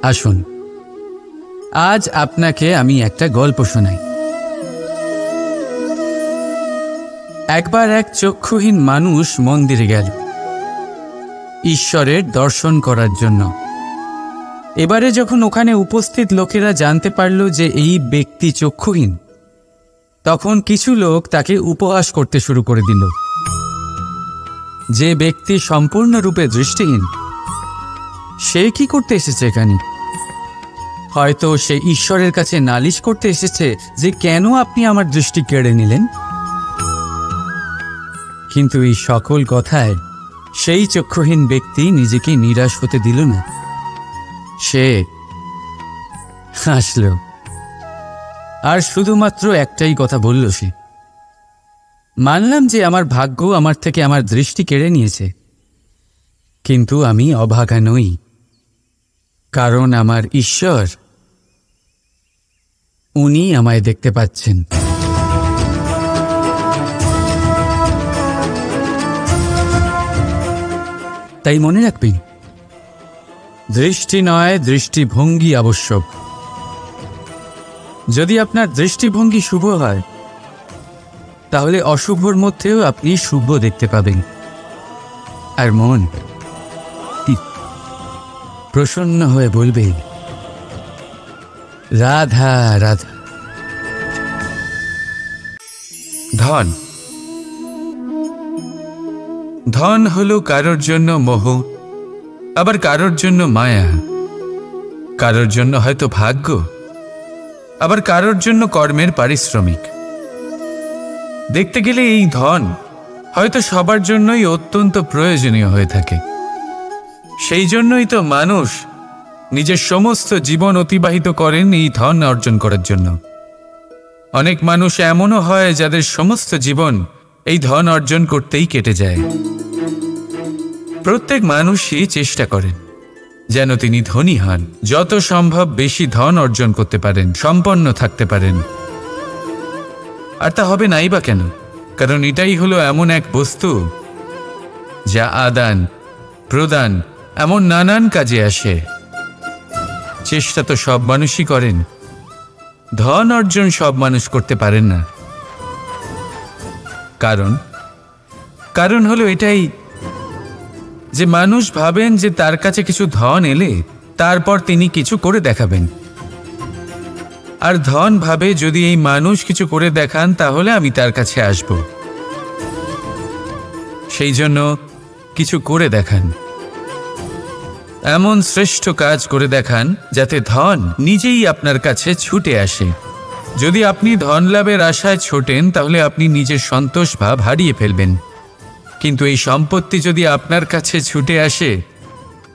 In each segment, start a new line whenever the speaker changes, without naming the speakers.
আসুন, আজ আপনাকে আমি একটা গল্প শোনাই। একবার এক চক্ষুহীন মানুষ মন্দিরে গেল ঈশ্বরের দর্শন করার জন্য। এবারে যখন ওখানে উপস্থিত লোকেরা জানতে পারল যে এই ব্যক্তি চক্ষুহীন, তখন কিছু লোক তাকে উপহাস করতে শুরু করে দিল। যে ব্যক্তি সম্পূর্ণরূপে দৃষ্টিহীন, সে কি করতে এসেছে এখানে? হয়তো সে ঈশ্বরের কাছে নালিশ করতে এসেছে যে কেন আপনি আমার দৃষ্টি কেড়ে নিলেন। কিন্তু এই সকল কথায় সেই চক্ষুহীন ব্যক্তি নিজেকে নিরাশ হতে দিল না। সে হাসল আর শুধুমাত্র একটাই কথা বলল সে, মানলাম যে আমার ভাগ্য আমার থেকে আমার দৃষ্টি কেড়ে নিয়েছে, কিন্তু আমি অভাগা নই, কারণ আমার ঈশ্বর, উনি আমায় দেখতে পাচ্ছেন। তাই মনে রাখবেন, দৃষ্টি নয়, দৃষ্টিভঙ্গি আবশ্যক। যদি আপনার দৃষ্টিভঙ্গি শুভ হয়, তাহলে অশুভর মধ্যেও আপনি শুভ দেখতে পাবেন। আর মন প্রসন্ন হয়ে বলবে, রাধা রাধা। ধন ধন হলো কারোর জন্য মোহ, আবার কারোর জন্য মায়া, কারোর জন্য হয়তো ভাগ্য, আবার কারোর জন্য কর্মের পারিশ্রমিক। দেখতে গেলে এই ধন হয়তো সবার জন্যই অত্যন্ত প্রয়োজনীয় হয়ে থাকে। সেই জন্যই তো মানুষ নিজের সমস্ত জীবন অতিবাহিত করেন এই ধন অর্জন করার জন্য। অনেক মানুষ এমনও হয় যাদের সমস্ত জীবন এই ধন অর্জন করতেই কেটে যায়। প্রত্যেক মানুষই চেষ্টা করেন যেন তিনি ধনী হন, যত সম্ভব বেশি ধন অর্জন করতে পারেন, সম্পন্ন থাকতে পারেন। আর তা হবে নাই বা কেন? কারণ এটাই হলো এমন এক বস্তু যা আদান প্রদান এমন নানান কাজে আসে। চেষ্টা তো সব মানুষই করেন, ধন অর্জন সব মানুষ করতে পারেন না। কারণ হলো এটাই যে মানুষ ভাবেন যে তার কাছে কিছু ধন এলে তারপর তিনি কিছু করে দেখাবেন, আর ধন ভাবে যদি এই মানুষ কিছু করে দেখান তাহলে আমি তার কাছে আসব। সেই জন্য কিছু করে দেখান, এমন শ্রেষ্ঠ কাজ করে দেখান যাতে ধন নিজেই আপনার কাছে ছুটে আসে। যদি আপনি ধন লাভের আশায় ছোটেন তাহলে আপনি নিজের সন্তোষ ভাব হারিয়ে ফেলবেন। কিন্তু এই সম্পত্তি যদি আপনার কাছে ছুটে আসে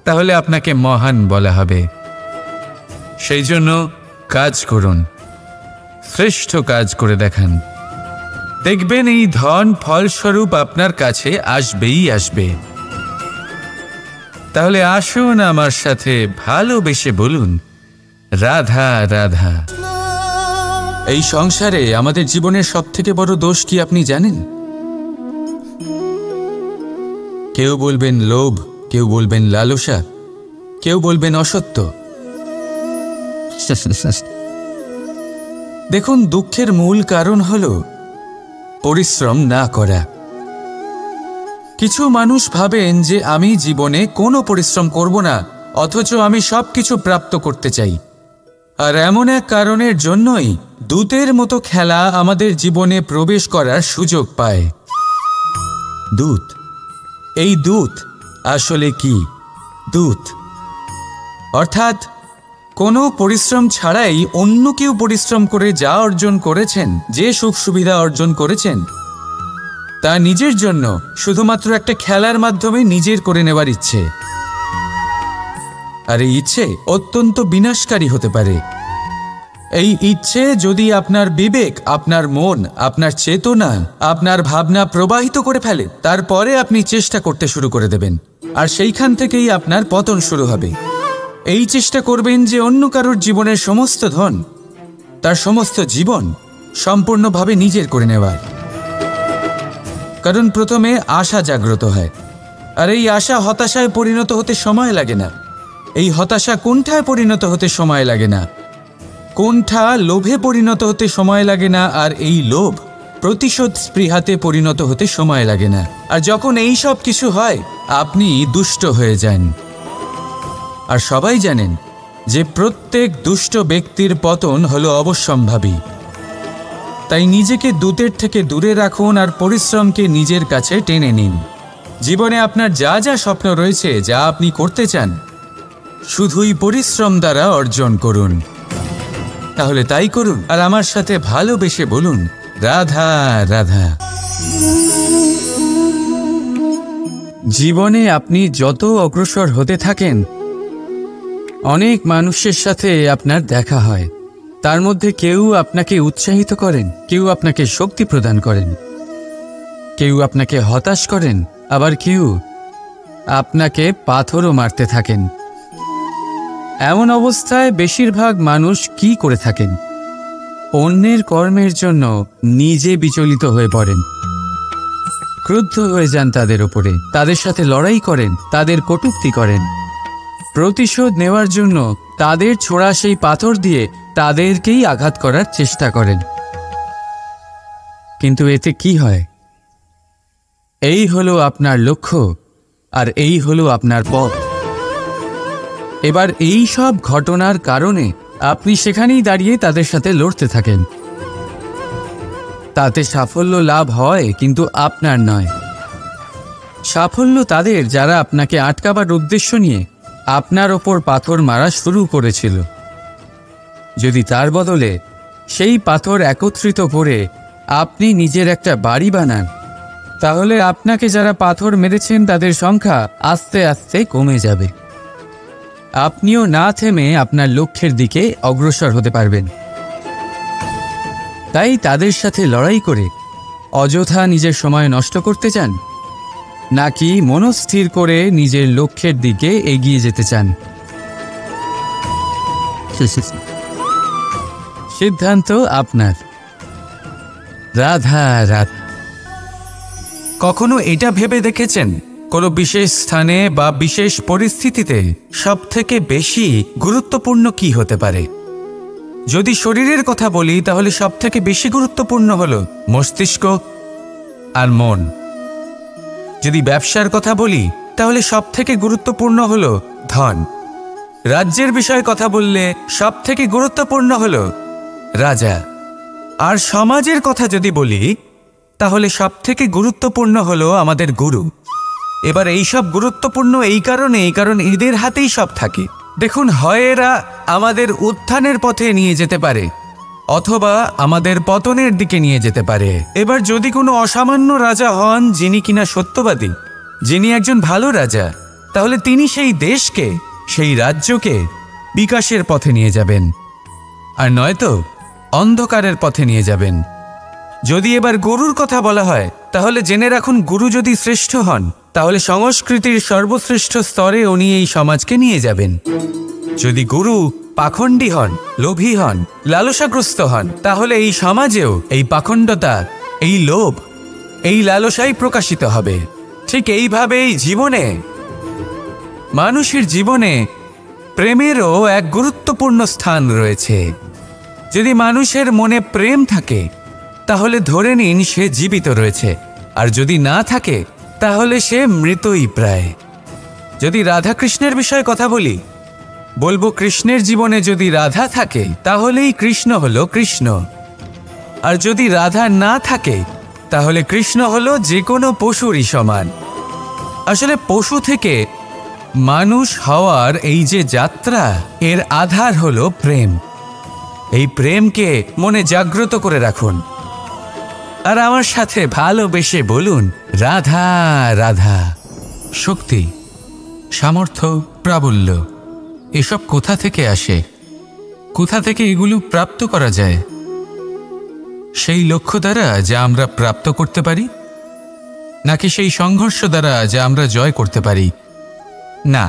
তাহলে আপনাকে মহান বলা হবে। সেই জন্য কাজ করুন, শ্রেষ্ঠ কাজ করে দেখান, দেখবেন এই ধন ফলস্বরূপ আপনার কাছে আসবেই আসবে। তাহলে আসুন আমার সাথে ভালোবেসে বলুন, রাধা রাধা। এই সংসারে আমাদের জীবনের সবথেকে বড় দোষ কি আপনি জানেন? কেউ বলবেন লোভ, কেউ বলবেন লালসা, কেউ বলবেন অসত্য। দেখুন, দুঃখের মূল কারণ হলো পরিশ্রম না করা। কিছু মানুষ ভাবেন যে আমি জীবনে কোনো পরিশ্রম করব না, অথচ আমি সবকিছু প্রাপ্ত করতে চাই। আর এমন এক কারণের জন্যই দূতের মতো খেলা আমাদের জীবনে প্রবেশ করার সুযোগ পায়। দূত, এই দূত আসলে কি? দূত অর্থাৎ কোনো পরিশ্রম ছাড়াই অন্য কেউ পরিশ্রম করে যা অর্জন করেছেন, যে সুখ সুবিধা অর্জন করেছেন, তা নিজের জন্য শুধুমাত্র একটা খেলার মাধ্যমে নিজের করে নেবার ইচ্ছে। আর এই ইচ্ছে অত্যন্ত বিনাশকারী হতে পারে। এই ইচ্ছে যদি আপনার বিবেক, আপনার মন, আপনার চেতনা, আপনার ভাবনা প্রবাহিত করে ফেলে, তারপরে আপনি চেষ্টা করতে শুরু করে দেবেন, আর সেইখান থেকেই আপনার পতন শুরু হবে। এই চেষ্টা করবেন যে অন্য কারোর জীবনের সমস্ত ধন, তার সমস্ত জীবন সম্পূর্ণভাবে নিজের করে নেওয়ার। কারণ প্রথমে আশা জাগ্রত হয়, আর এই আশা হতাশায় পরিণত হতে সময় লাগে না। এই হতাশা কোনটায় পরিণত হতে সময় লাগে না, কোনটা লোভে পরিণত হতে সময় লাগে না, আর এই লোভ প্রতিশোধ স্পৃহাতে পরিণত হতে সময় লাগে না। আর যখন এই সব কিছু হয় আপনি দুষ্ট হয়ে যান। আর সবাই জানেন যে প্রত্যেক দুষ্ট ব্যক্তির পতন হলো অবশ্যম্ভাবী। তাই নিজেকে দূতের থেকে দূরে রাখুন আর পরিশ্রমকে নিজের কাছে টেনে নিন। জীবনে আপনার যা যা স্বপ্ন রয়েছে, যা আপনি করতে চান, শুধুই পরিশ্রম দ্বারা অর্জন করুন। তাহলে তাই করুন আর আমার সাথে ভালোবেসে বলুন, রাধা রাধা। জীবনে আপনি যত অগ্রসর হতে থাকেন, অনেক মানুষের সাথে আপনার দেখা হয়। তার মধ্যে কেউ আপনাকে উৎসাহিত করেন, কেউ আপনাকে শক্তি প্রদান করেন, কেউ আপনাকে হতাশ করেন, আবার কেউ আপনাকে পাথরও মারতে থাকেন। এমন অবস্থায় বেশিরভাগ মানুষ কি করে থাকেন? অন্যের কর্মের জন্য নিজে বিচলিত হয়ে পড়েন, ক্রুদ্ধ হয়ে যান তাদের ওপরে, তাদের সাথে লড়াই করেন, তাদের কটূক্তি করেন, প্রতিশোধ নেওয়ার জন্য তাদের ছোড়া সেই পাথর দিয়ে তাদেরকেই আঘাত করার চেষ্টা করেন। কিন্তু এতে কি হয়? এই হলো আপনার লক্ষ্য, আর এই হলো আপনার পথ। এবার এই সব ঘটনার কারণে আপনি সেখানেই দাঁড়িয়ে তাদের সাথে লড়তে থাকেন। তাতে সাফল্য লাভ হয়, কিন্তু আপনার নয়। সাফল্য তাদের যারা আপনাকে আটকাবার উদ্দেশ্য নিয়ে আপনার ওপর পাথর মারা শুরু করেছিল। যদি তার বদলে সেই পাথর একত্রিত করে আপনি নিজের একটা বাড়ি বানান, তাহলে আপনাকে যারা পাথর মেরেছেন তাদের সংখ্যা আস্তে আস্তে কমে যাবে। আপনিও না থেমে আপনার লক্ষ্যের দিকে অগ্রসর হতে পারবেন। তাই তাদের সাথে লড়াই করে অযথা নিজের সময় নষ্ট করতে চান, নাকি মনস্থির করে নিজের লক্ষ্যের দিকে এগিয়ে যেতে চান? সিদ্ধান্ত আপনার। রাধা রাধা। কখনো এটা ভেবে দেখেছেন কোনো বিশেষ স্থানে বা বিশেষ পরিস্থিতিতে সবথেকে বেশি গুরুত্বপূর্ণ কি হতে পারে? যদি শরীরের কথা বলি তাহলে সবথেকে বেশি গুরুত্বপূর্ণ হলো মস্তিষ্ক আর মন। যদি ব্যবসার কথা বলি তাহলে সবথেকে গুরুত্বপূর্ণ হলো ধন। রাজ্যের বিষয়ে কথা বললে সবথেকে গুরুত্বপূর্ণ হলো রাজা। আর সমাজের কথা যদি বলি তাহলে সবথেকে গুরুত্বপূর্ণ হলো আমাদের গুরু। এবার এই সব গুরুত্বপূর্ণ কারণ এদের হাতেই সব থাকে। দেখুন, হয় এরা আমাদের উত্থানের পথে নিয়ে যেতে পারে অথবা আমাদের পতনের দিকে নিয়ে যেতে পারে। এবার যদি কোনো অসামান্য রাজা হন যিনি কিনা সত্যবাদী, যিনি একজন ভালো রাজা, তাহলে তিনি সেই দেশকে, সেই রাজ্যকে বিকাশের পথে নিয়ে যাবেন, আর নয়তো অন্ধকারের পথে নিয়ে যাবেন। যদি এবার গুরুর কথা বলা হয় তাহলে জেনে রাখুন, গুরু যদি শ্রেষ্ঠ হন তাহলে সংস্কৃতির সর্বশ্রেষ্ঠ স্তরে উনি এই সমাজকে নিয়ে যাবেন। যদি গুরু পাখণ্ডী হন, লোভী হন, লালসাগ্রস্ত হন, তাহলে এই সমাজেও এই পাখণ্ডতা, এই লোভ, এই লালসাই প্রকাশিত হবে। ঠিক এইভাবেই জীবনে, মানুষের জীবনে প্রেমেরও এক গুরুত্বপূর্ণ স্থান রয়েছে। যদি মানুষের মনে প্রেম থাকে তাহলে ধরে নিন সে জীবিত রয়েছে, আর যদি না থাকে তাহলে সে মৃতই প্রায়। যদি রাধাকৃষ্ণের বিষয়ে কথা বলি, বলবো কৃষ্ণের জীবনে যদি রাধা থাকে তাহলেই কৃষ্ণ হলো কৃষ্ণ, আর যদি রাধা না থাকে তাহলে কৃষ্ণ হলো যে কোনো পশুরই সমান। আসলে পশু থেকে মানুষ হওয়ার এই যে যাত্রা, এর আধার হলো প্রেম। এই প্রেমকে মনে জাগ্রত করে রাখুন আর আমার সাথে ভালোবেসে বলুন, রাধা রাধা। শক্তি, সামর্থ্য, প্রাবল্য এসব কোথা থেকে আসে? কোথা থেকে এগুলো প্রাপ্ত করা যায়? সেই লক্ষ্য দ্বারা যা আমরা প্রাপ্ত করতে পারি, নাকি সেই সংঘর্ষ দ্বারা যা আমরা জয় করতে পারি? না,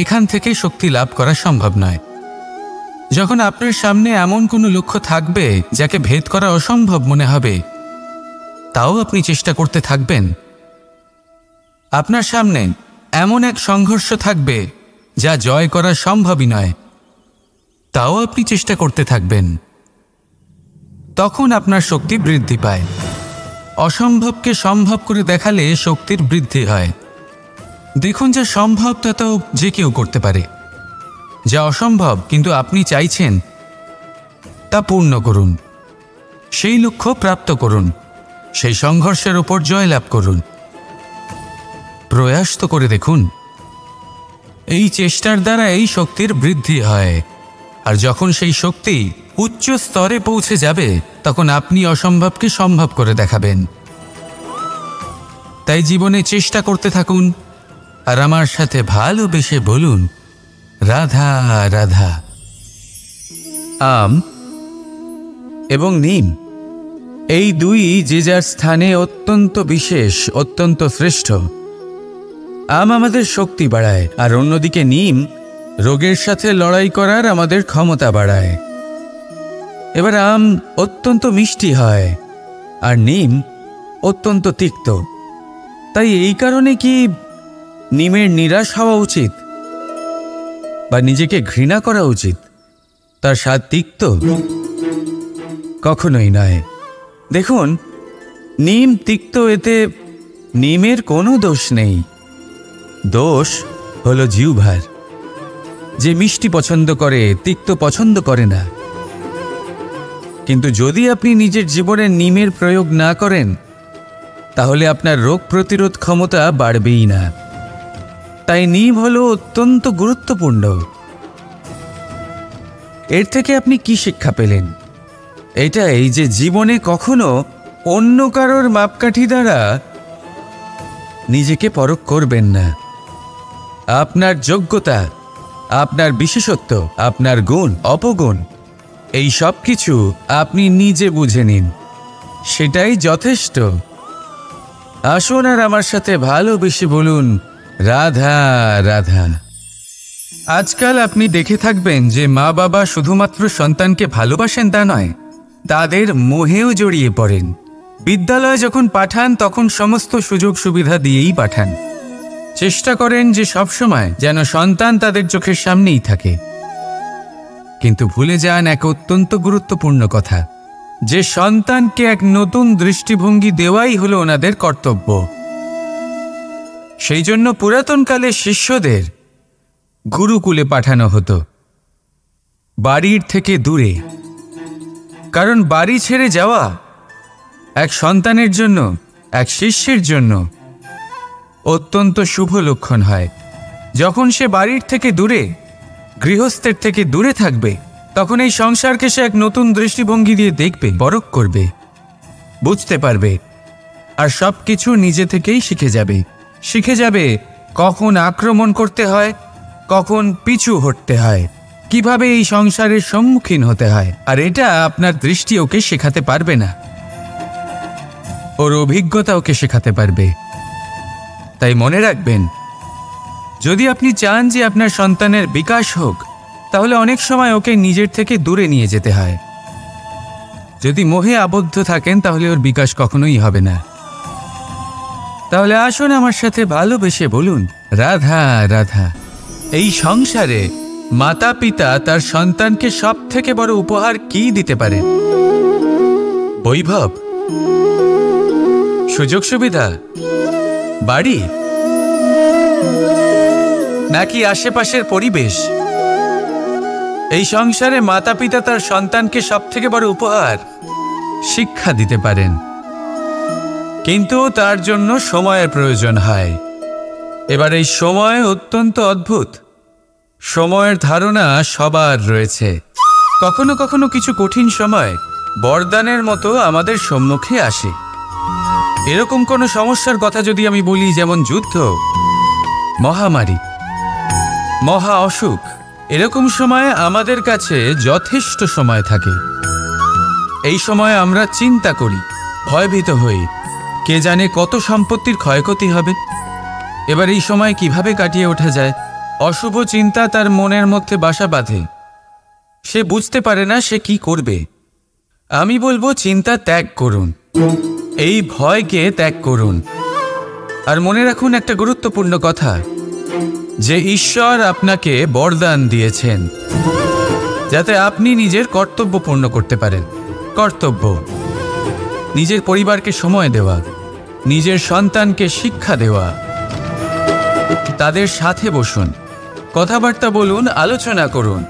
এখান থেকে শক্তি লাভ করা সম্ভব নয়। যখন আপনার সামনে এমন কোনো লক্ষ্য থাকবে যাকে ভেদ করা অসম্ভব মনে হবে, তাও আপনি চেষ্টা করতে থাকবেন। আপনার সামনে এমন এক সংঘর্ষ থাকবে যা জয় করা সম্ভবই নয়, তাও আপনি চেষ্টা করতে থাকবেন। তখন আপনার শক্তি বৃদ্ধি পায়। অসম্ভবকে সম্ভব করে দেখালে শক্তির বৃদ্ধি হয়। দেখুন, যা সম্ভব তা তো যে কেউ করতে পারে। যা অসম্ভব কিন্তু আপনি চাইছেন, তা পূর্ণ করুন। সেই লক্ষ্য প্রাপ্ত করুন। সেই সংঘর্ষের উপর জয়লাভ করুন। প্রয়াস তো করে দেখুন। এই চেষ্টার দ্বারা এই শক্তির বৃদ্ধি হয়। আর যখন সেই শক্তি উচ্চ স্তরে পৌঁছে যাবে, তখন আপনি অসম্ভবকে সম্ভব করে দেখাবেন। তাই জীবনে চেষ্টা করতে থাকুন আর আমার সাথে ভালোবেসে বলুন, রাধা রাধা। আম এবং নিম, এই দুই যে যার স্থানে অত্যন্ত বিশেষ, অত্যন্ত শ্রেষ্ঠ। আম আমাদের শক্তি বাড়ায়, আর অন্যদিকে নিম রোগের সাথে লড়াই করার আমাদের ক্ষমতা বাড়ায়। এবার আম অত্যন্ত মিষ্টি হয় আর নিম অত্যন্ত তিক্ত। তাই এই কারণে কি নিমের নিরাশ হওয়া উচিত বা নিজেকে ঘৃণা করা উচিত? তার স্বাদ তিক্ত? কখনোই নয়। দেখুন, নিম তিক্ত, এতে নিমের কোনো দোষ নেই। দোষ হলো জিহ্বার, যে মিষ্টি পছন্দ করে, তিক্ত পছন্দ করে না। কিন্তু যদি আপনি নিজের জীবনে নিমের প্রয়োগ না করেন, তাহলে আপনার রোগ প্রতিরোধ ক্ষমতা বাড়বেই না। তাই নিম হলো অত্যন্ত গুরুত্বপূর্ণ। এর থেকে আপনি কি শিক্ষা পেলেন? এটাই যে জীবনে কখনো অন্য কারোর মাপকাঠি দ্বারা নিজেকে পরখ করবেন না। আপনার যোগ্যতা, আপনার বিশেষত্ব, আপনার গুণ, অপগুণ, এই সব কিছু আপনি নিজে বুঝে নিন। সেটাই যথেষ্ট। আসুন আর আমার সাথে ভালোবেসে বলুন, রাধা রাধা। আজকাল আপনি দেখে থাকবেন যে মা বাবা শুধুমাত্র সন্তানকে ভালোবাসেন তা নয়, তাদের মোহেও জড়িয়ে পড়েন। বিদ্যালয়ে যখন পাঠান তখন সমস্ত সুযোগ সুবিধা দিয়েই পাঠান। চেষ্টা করেন যে সবসময় যেন সন্তান তাদের চোখের সামনেই থাকে। কিন্তু ভুলে যান এক অত্যন্ত গুরুত্বপূর্ণ কথা, যে সন্তানকে এক নতুন দৃষ্টিভঙ্গি দেওয়াই হলো ওনাদের কর্তব্য। সেই জন্য পুরাতনকালে শিষ্যদের গুরুকুলে পাঠানো হতো, বাড়ির থেকে দূরে। কারণ বাড়ি ছেড়ে যাওয়া এক সন্তানের জন্য, এক শিষ্যের জন্য অত্যন্ত শুভ লক্ষণ হয়। যখন সে বাড়ির থেকে দূরে, গৃহস্থের থেকে দূরে থাকবে, তখন এই সংসারকে সে এক নতুন দৃষ্টিভঙ্গি দিয়ে দেখবে, পরখ করবে, বুঝতে পারবে, আর সব কিছু নিজে থেকেই শিখে যাবে কখন আক্রমণ করতে হয়, কখন পিছু হটতে হয়, কিভাবে এই সংসারের সম্মুখীন হতে হয়। আর এটা আপনার দৃষ্টি ওকে শেখাতে পারবে না, ওর অভিজ্ঞতা ওকে শেখাতে পারবে। তাই মনে রাখবেন, যদি আপনি চান যে আপনার সন্তানের বিকাশ হোক, তাহলে অনেক সময় ওকে নিজের থেকে দূরে নিয়ে যেতে হয়। যদি মোহে আবদ্ধ থাকেন, তাহলে ওর বিকাশ কখনোই হবে না। তাহলে আসুন আমার সাথে ভালোবেসে বলুন, রাধা রাধা। এই সংসারে মাতা পিতা তার সন্তানকে সব থেকে বড় উপহার কি দিতে পারে? বৈভব, সুযোগ সুবিধা, বাড়ি, নাকি আশেপাশের পরিবেশ? এই সংসারে মাতা পিতা তার সন্তানকে সব থেকে বড় উপহার শিক্ষা দিতে পারেন, কিন্তু তার জন্য সময়ের প্রয়োজন হয়। এবার এই সময় অত্যন্ত অদ্ভুত। সময়ের ধারণা সবার রয়েছে। কখনো কখনো কিছু কঠিন সময় বরদানের মতো আমাদের সম্মুখে আসে। এরকম কোনো সমস্যার কথা যদি আমি বলি, যেমন যুদ্ধ, মহামারী, মহা অসুখ, এরকম সময় আমাদের কাছে যথেষ্ট সময় থাকে। এই সময় আমরা চিন্তা করি, ভয়ভীত হই, কে জানে কত সম্পত্তির ক্ষয়ক্ষতি হবে। এবার এই সময় কিভাবে কাটিয়ে ওঠা যায়? অশুভ চিন্তা তার মনের মধ্যে বাসা বাঁধে, সে বুঝতে পারে না সে কি করবে। আমি বলবো, চিন্তা ত্যাগ করুন, এই ভয়কে ত্যাগ করুন। আর মনে রাখুন একটা গুরুত্বপূর্ণ কথা, যে ঈশ্বর আপনাকে বরদান দিয়েছেন যাতে আপনি নিজের কর্তব্য পূর্ণ করতে পারেন। কর্তব্য, নিজের পরিবারকে সময় দেওয়া, নিজের সন্তানকে শিক্ষা দেওয়া, তাদের সাথে বসুন, কথাবার্তা বলুন, আলোচনা করুন।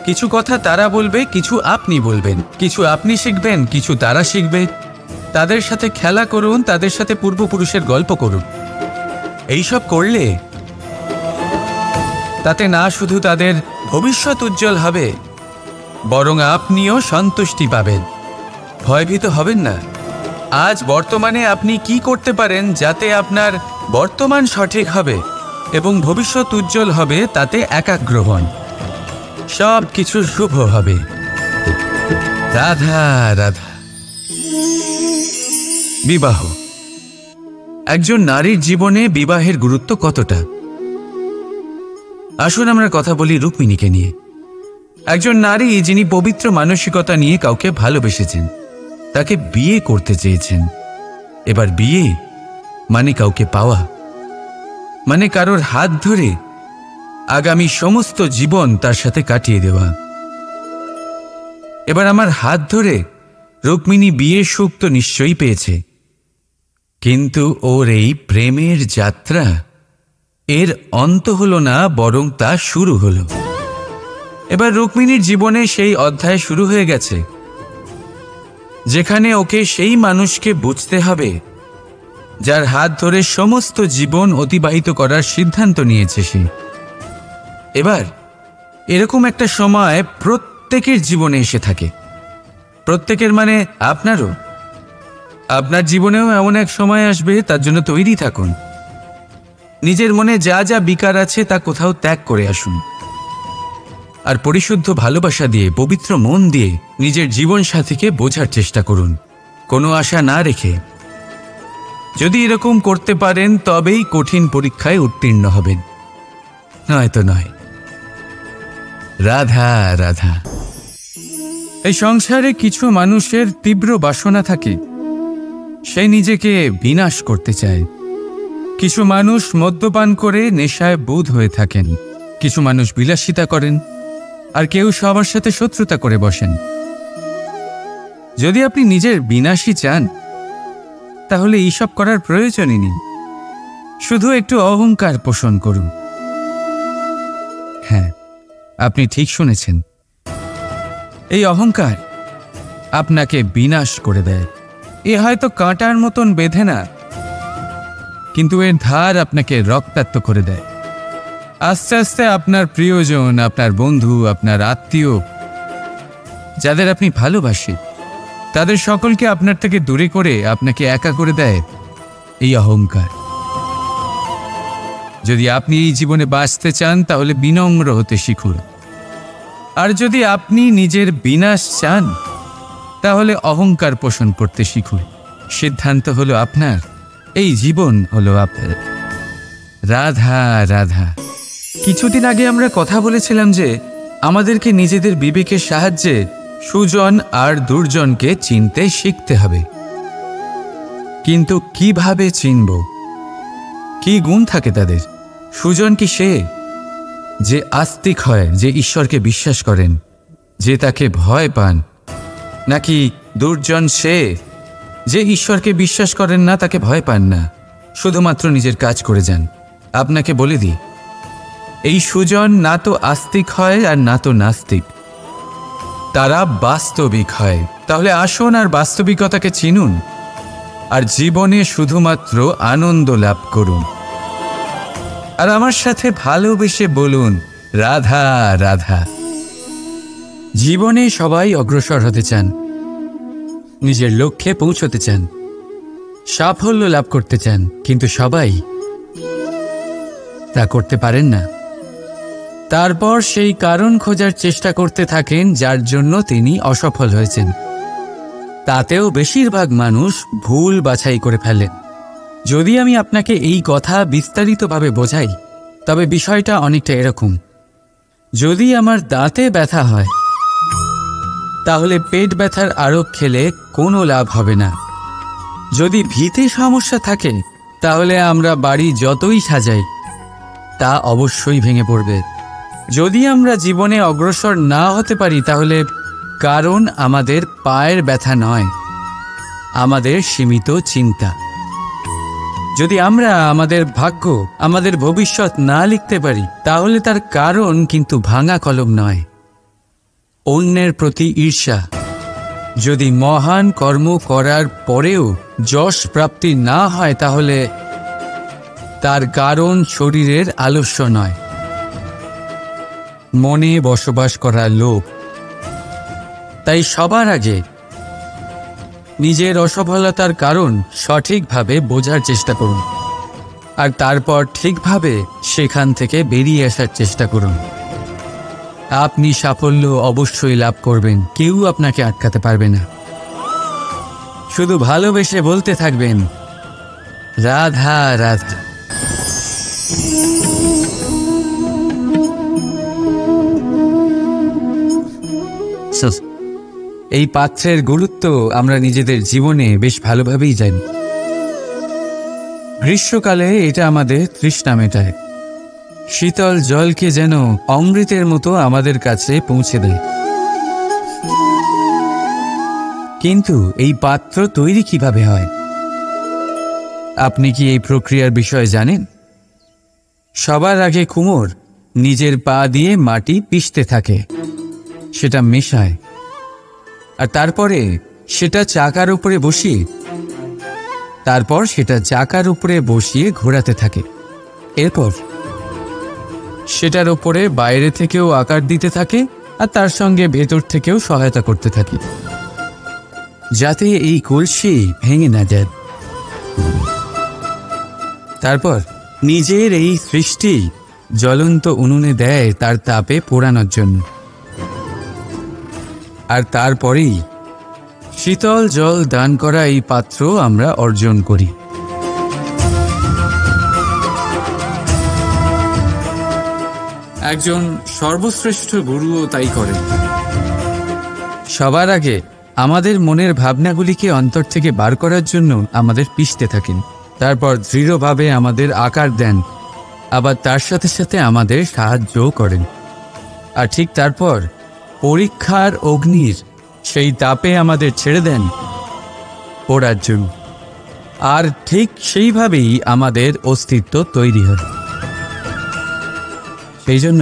কিছু কথা তারা বলবে, কিছু আপনি বলবেন, কিছু আপনি শিখবেন, কিছু তারা শিখবে। তাদের সাথে খেলা করুন, তাদের সাথে পূর্বপুরুষের গল্প করুন। এইসব করলে তাতে না শুধু তাদের ভবিষ্যৎ উজ্জ্বল হবে, বরং আপনিও সন্তুষ্টি পাবেন। ভয়ভীত হবেন না। আজ বর্তমানে আপনি কি করতে পারেন যাতে আপনার বর্তমান সঠিক হবে এবং ভবিষ্যৎ উজ্জ্বল হবে, তাতে একাগ্র হন। সব কিছু শুভ হবে। রাধা রাধা। বিবাহ। একজন নারীর জীবনে বিবাহের গুরুত্ব কতটা? আসুন আমরা কথা বলি রুক্মিণীকে নিয়ে। একজন নারী যিনি পবিত্র মানসিকতা নিয়ে কাউকে ভালোবেসেছেন, তাকে বিয়ে করতে চেয়েছেন। এবার বিয়ে মানে কাউকে পাওয়া, মানে কারোর হাত ধরে আগামী সমস্ত জীবন তার সাথে কাটিয়ে দেওয়া। এবার আমার হাত ধরে রুক্মিণী বিয়ের সুখ তো নিশ্চয়ই পেয়েছে, কিন্তু ওর এই প্রেমের যাত্রা এর অন্ত হলো না, বরং তা শুরু হলো। এবার রুক্মিণীর জীবনে সেই অধ্যায় শুরু হয়ে গেছে যেখানে ওকে সেই মানুষকে বুঝতে হবে যার হাত ধরে সমস্ত জীবন অতিবাহিত করার সিদ্ধান্ত নিয়েছে সে। এবার এরকম একটা সময় প্রত্যেকের জীবনে এসে থাকে। প্রত্যেকের মানে আপনারও। আপনার জীবনেও এমন এক সময় আসবে, তার জন্য তৈরি থাকুন। নিজের মনে যা যা বিকার আছে তা কোথাও ত্যাগ করে আসুন, আর পরিশুদ্ধ ভালোবাসা দিয়ে, পবিত্র মন দিয়ে নিজের জীবন সাথীকে বোঝার চেষ্টা করুন, কোনো আশা না রেখে। যদি এরকম করতে পারেন তবেই কঠিন পরীক্ষায় উত্তীর্ণ হবেন, নয়তো নয়। রাধা রাধা। এই সংসারে কিছু মানুষের তীব্র বাসনা থাকে, সে নিজেকে বিনাশ করতে চায়। কিছু মানুষ মদ্যপান করে নেশায় বুঁদ হয়ে থাকেন, কিছু মানুষ বিলাসিতা করেন, আর কেউ সবার সাথে শত্রুতা করে বসেন। যদি আপনি নিজের বিনাশই চান তাহলে এইসব করার প্রয়োজনই নেই। শুধু একটু অহংকার পোষণ করুন। হ্যাঁ, আপনি ঠিক শুনেছেন, এই অহংকার আপনাকে বিনাশ করে দেয়। এ হয়তো কাঁটার মতন বেঁধে না, কিন্তু এর ধার আপনাকে রক্তাক্ত করে দেয়। আস্তে আস্তে আপনার প্রিয়জন, আপনার বন্ধু, আপনার আত্মীয়, যাদের আপনি ভালোবাসেন, তাদের সকলকে আপনার থেকে দূরে করে আপনাকে একা করে দেয় এই অহংকার। যদি আপনি এই জীবনে বাঁচতে চান তাহলে বিনম্র হতে শিখুন, আর যদি আপনি নিজের বিনাশ চান তাহলে অহংকার পোষণ করতে শিখুন। সিদ্ধান্ত হলো আপনার, এই জীবন হলো আপনার। রাধা রাধা। কিছুদিন আগে আমরা কথা বলেছিলাম যে আমাদেরকে নিজেদের বিবেকের সাহায্যে সুজন আর দুর্জনকে চিনতে শিখতে হবে। কিন্তু কিভাবে চিনব? কি গুণ থাকে তাদের? সুজন কি সে যে আস্তিক হয়, যে ঈশ্বরকে বিশ্বাস করেন, যে তাকে ভয় পান? নাকি দুর্জন সে যে ঈশ্বরকে বিশ্বাস করেন না, তাকে ভয় পান না, শুধুমাত্র নিজের কাজ করে যান? আপনাকে বলে দিই, এই সুজন না তো আস্তিক হয় আর না তো নাস্তিক, তারা বাস্তবিক হয়। তাহলে আসুন আর বাস্তবিকতাকে চিনুন, আর জীবনে শুধুমাত্র আনন্দ লাভ করুন। আর আমার সাথে ভালোবেসে বলুন রাধা রাধা। জীবনে সবাই অগ্রসর হতে চান, নিজের লক্ষ্যে পৌঁছতে চান, সাফল্য লাভ করতে চান, কিন্তু সবাই তা করতে পারেন না। তারপর সেই কারণ খোঁজার চেষ্টা করতে থাকেন যার জন্য তিনি অসফল হয়েছেন। তাতেও বেশিরভাগ মানুষ ভুল বাছাই করে ফেলেন। যদি আমি আপনাকে এই কথা বিস্তারিতভাবে বোঝাই তবে বিষয়টা অনেকটা এরকম: যদি আমার দাঁতে ব্যথা হয় তাহলে পেট ব্যথার আরোগ খেলে কোনো লাভ হবে না। যদি ভিতে সমস্যা থাকে তাহলে আমরা বাড়ি যতই সাজাই তা অবশ্যই ভেঙে পড়বে। যদি আমরা জীবনে অগ্রসর না হতে পারি তাহলে কারণ আমাদের পায়ের ব্যথা নয়, আমাদের সীমিত চিন্তা। যদি আমরা আমাদের ভাগ্য, আমাদের ভবিষ্যৎ না লিখতে পারি তাহলে তার কারণ কিন্তু ভাঙা কলম নয়, অন্যের প্রতি ঈর্ষা। যদি মহান কর্ম করার পরেও যশ প্রাপ্তি না হয় তাহলে তার কারণ শরীরের আলস্য নয়, মনে বসবাস করা লোভ। তাই সবার আগে নিজের অসফলতার কারণ সঠিকভাবে বোঝার চেষ্টা করুন, আর তারপর ঠিকভাবে সেখান থেকে বেরিয়ে আসার চেষ্টা করুন। আপনি সাফল্য অবশ্যই লাভ করবেন, কেউ আপনাকে আটকাতে পারবে না। শুধু ভালোবেসে বলতে থাকবেন, রাধা রাধা। এই পাত্রের গুরুত্ব আমরা নিজেদের জীবনে বেশ ভালোভাবেই জানি। গ্রীষ্মকালে এটা আমাদের তৃষ্ণা মেটায়, শীতল জলকে যেন অমৃতের মতো আমাদের কাছে পৌঁছে দেয়। কিন্তু এই পাত্র তৈরি কিভাবে হয়? আপনি কি এই প্রক্রিয়ার বিষয়ে জানেন? সবার আগে কুমোর নিজের পা দিয়ে মাটি পিষতে থাকে, সেটা মেশায়, আর তারপরে সেটা চাকার উপরে বসিয়ে ঘোরাতে থাকে। এরপর সেটার উপরে বাইরে থেকেও আকার দিতে থাকে আর তার সঙ্গে ভেতর থেকেও সহায়তা করতে থাকে, যাতে এই কলসি ভেঙে না যায়। তারপর নিজের এই সৃষ্টি জ্বলন্ত উনুনে দেয় তার তাপে পোড়ানোর জন্য, আর তারপরেই শীতল জল দান করা এই পাত্র আমরা অর্জন করি। একজন সর্বশ্রেষ্ঠ গুরুও তাই করেন। সবার আগে আমাদের মনের ভাবনাগুলিকে অন্তর থেকে বার করার জন্য আমাদের পিষতে থাকেন, তারপর দৃঢ়ভাবে আমাদের আকার দেন, আবার তার সাথে সাথে আমাদের সাহায্যও করেন। আর ঠিক তারপর পরীক্ষার অগ্নির সেই তাপে আমাদের ছেড়ে দেন পড়ার জন্য, আর ঠিক সেইভাবেই আমাদের অস্তিত্ব তৈরি হয়। সেই জন্য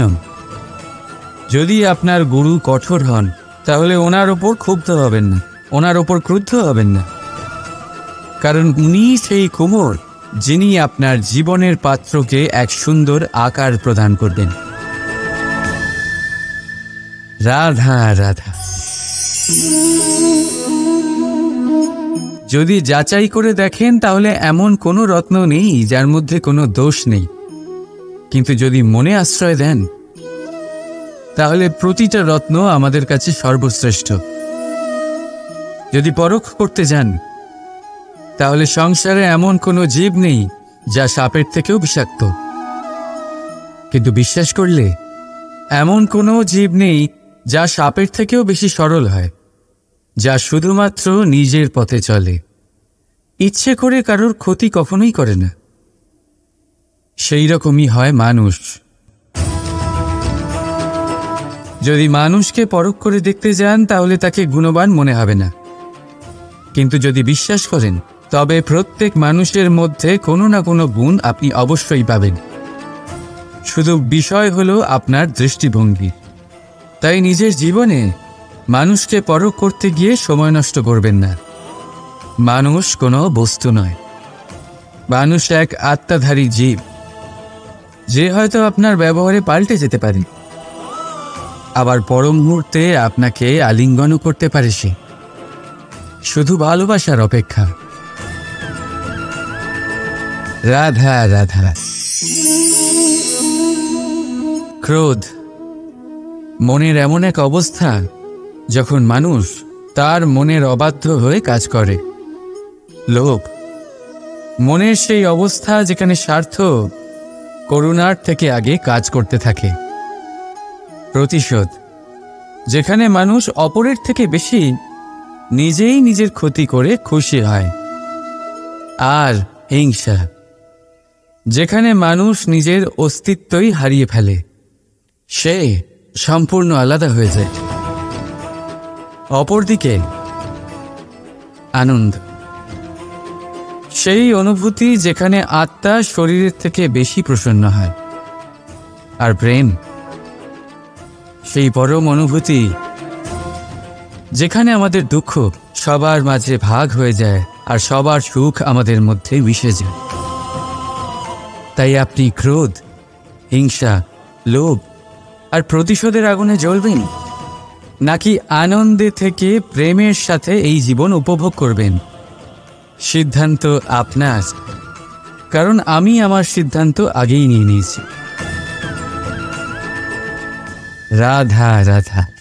যদি আপনার গুরু কঠোর হন তাহলে ওনার ওপর ক্ষুব্ধ হবেন না, ওনার ওপর ক্রুদ্ধ হবেন না, কারণ উনি সেই কুমোর যিনি আপনার জীবনের পাত্রকে এক সুন্দর আকার প্রদান করবেন। রাধা রাধা। যদি যাচাই করে দেখেন তাহলে এমন কোনো রত্ন নেই যার মধ্যে কোনো দোষ নেই, কিন্তু যদি মনে আশ্রয় দেন তাহলে প্রতিটা রত্ন আমাদের কাছে সর্বশ্রেষ্ঠ। যদি পরখ করতে যান তাহলে সংসারে এমন কোনো জীব নেই যা সাপের থেকেও বিষাক্ত, কিন্তু বিশ্বাস করলে এমন কোনো জীব নেই যা সাপের থেকেও বেশি সরল হয়, যা শুধুমাত্র নিজের পথে চলে, ইচ্ছে করে কারোর ক্ষতি কখনোই করে না। সেই রকমই হয় মানুষ। যদি মানুষকে পরখ করে দেখতে যান তাহলে তাকে গুণবান মনে হবে না, কিন্তু যদি বিশ্বাস করেন তবে প্রত্যেক মানুষের মধ্যে কোনো না কোনো গুণ আপনি অবশ্যই পাবেন। শুধু বিষয় হলো আপনার দৃষ্টিভঙ্গি। তাই নিজের জীবনে মানুষকে পরখ করতে গিয়ে সময় নষ্ট করবেন না। মানুষ কোনো বস্তু নয়, মানুষ এক আত্মাধারী জীব, যে হয়তো আপনার ব্যবহারে পাল্টে যেতে পারে, আবার পর মুহূর্তে আপনাকে আলিঙ্গনও করতে পারে। সে শুধু ভালোবাসার অপেক্ষা। রাধা রাধা। ক্রোধ মনের এমন এক অবস্থা যখন মানুষ তার মনের অবাধ্য হয়ে কাজ করে। লোভ মনের সেই অবস্থা যেখানে স্বার্থ করুণার থেকে আগে কাজ করতে থাকে। প্রতিশোধ যেখানে মানুষ অপরের থেকে বেশি নিজেই নিজের ক্ষতি করে খুশি হয়। আর হিংসা যেখানে মানুষ নিজের অস্তিত্বই হারিয়ে ফেলে, সে সম্পূর্ণ আলাদা হয়ে যায়। অপরদিকে আনন্দ সেই অনুভূতি যেখানে আত্মা শরীরের থেকে বেশি প্রসন্ন হয়। আর প্রেম সেই পরম অনুভূতি যেখানে আমাদের দুঃখ সবার মাঝে ভাগ হয়ে যায় আর সবার সুখ আমাদের মধ্যে মিশে যায়। তাই আপনি ক্রোধ, হিংসা, লোভ আর প্রতিশোধের আগুনে জ্বলবেন, নাকি আনন্দে থেকে প্রেমের সাথে এই জীবন উপভোগ করবেন? সিদ্ধান্ত আপনার, কারণ আমি আমার সিদ্ধান্ত আগেই নিয়ে নিয়েছি। রাধা রাধা।